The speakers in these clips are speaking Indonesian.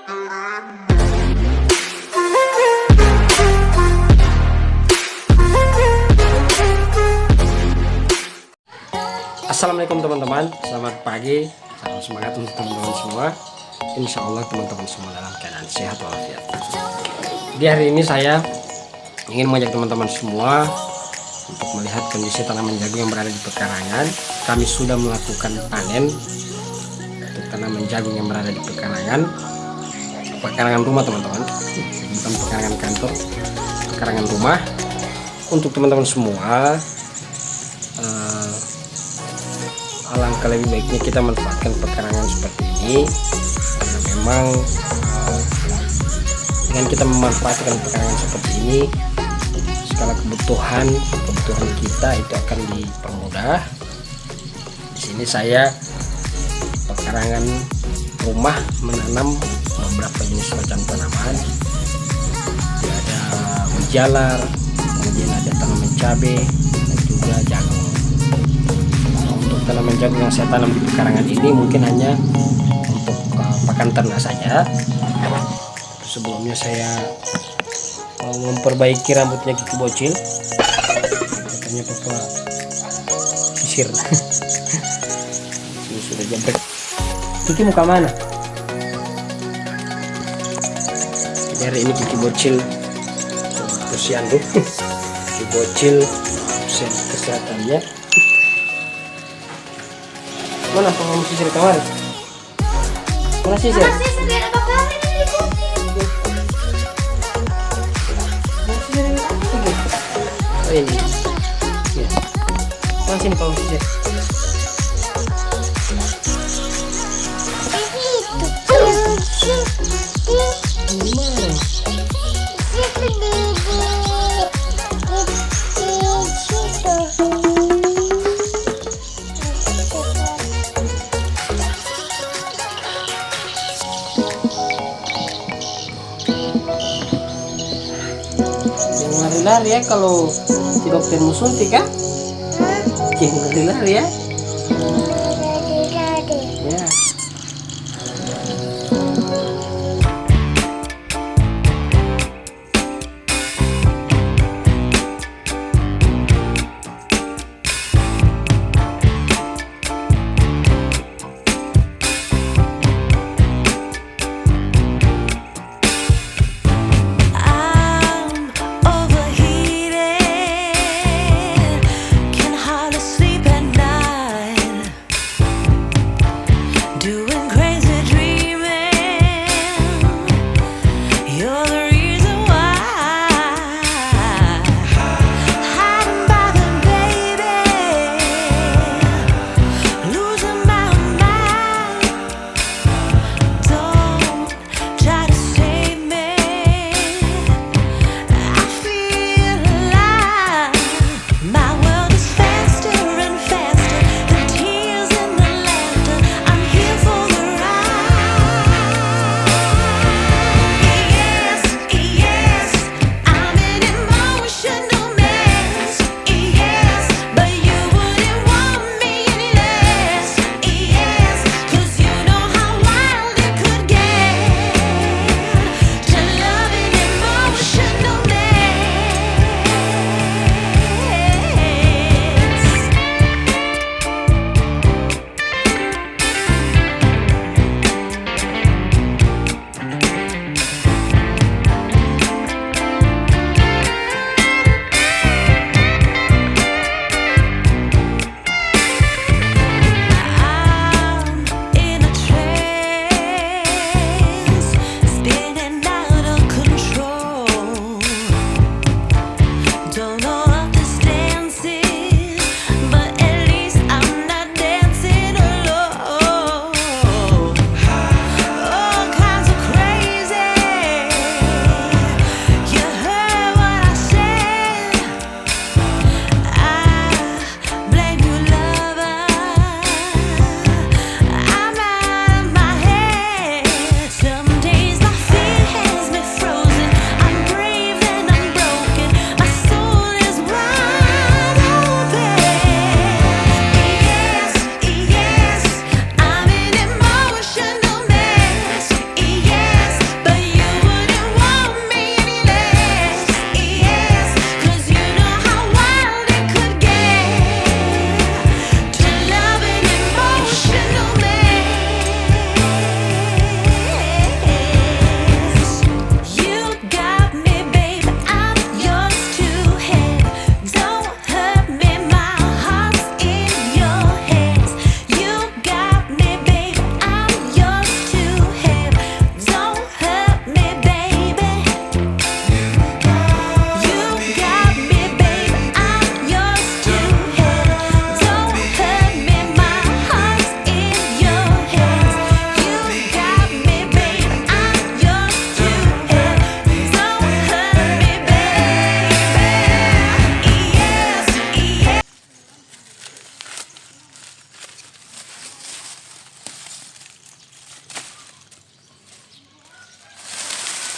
Assalamualaikum teman-teman, selamat pagi, salam semangat untuk teman-teman semua. Insya Allah teman-teman semua dalam keadaan sehat walafiat. Di hari ini saya ingin mengajak teman-teman semua untuk melihat kondisi tanaman jagung yang berada di pekarangan. Kami sudah melakukan panen untuk tanaman jagung yang berada di pekarangan rumah teman-teman, bukan pekarangan kantor, pekarangan rumah. Untuk teman-teman semua, alangkah lebih baiknya kita manfaatkan pekarangan seperti ini, karena memang dengan kita memanfaatkan pekarangan seperti ini, segala kebutuhan kita itu akan dipermudah. Di sini saya pekarangan rumah menanam beberapa jenis macam tanaman. Ada menjalar, kemudian ada tanaman cabai dan juga jagung. Tanaman jagung yang saya tanam di pekarangan ini mungkin hanya untuk pakan ternak saja. Sebelumnya saya mau memperbaiki rambutnya Kiki Bocil, katanya papa sisir. Ini sudah jambret. Kiki muka mana? Jadi hari ini Kiki Bocil posyandu. Kiki Bocil absen kesehatannya. Mana kamu sisir kamar? Mana sisir? Biar apa kali ini dikunci? Oh ini. Ya. Mana sini kamu sisir? Gimana? Lari ya kalau si dokter mau suntik kan? Jangan lari ya. Ya. Can hardly sleep at night.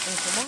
Ito ba?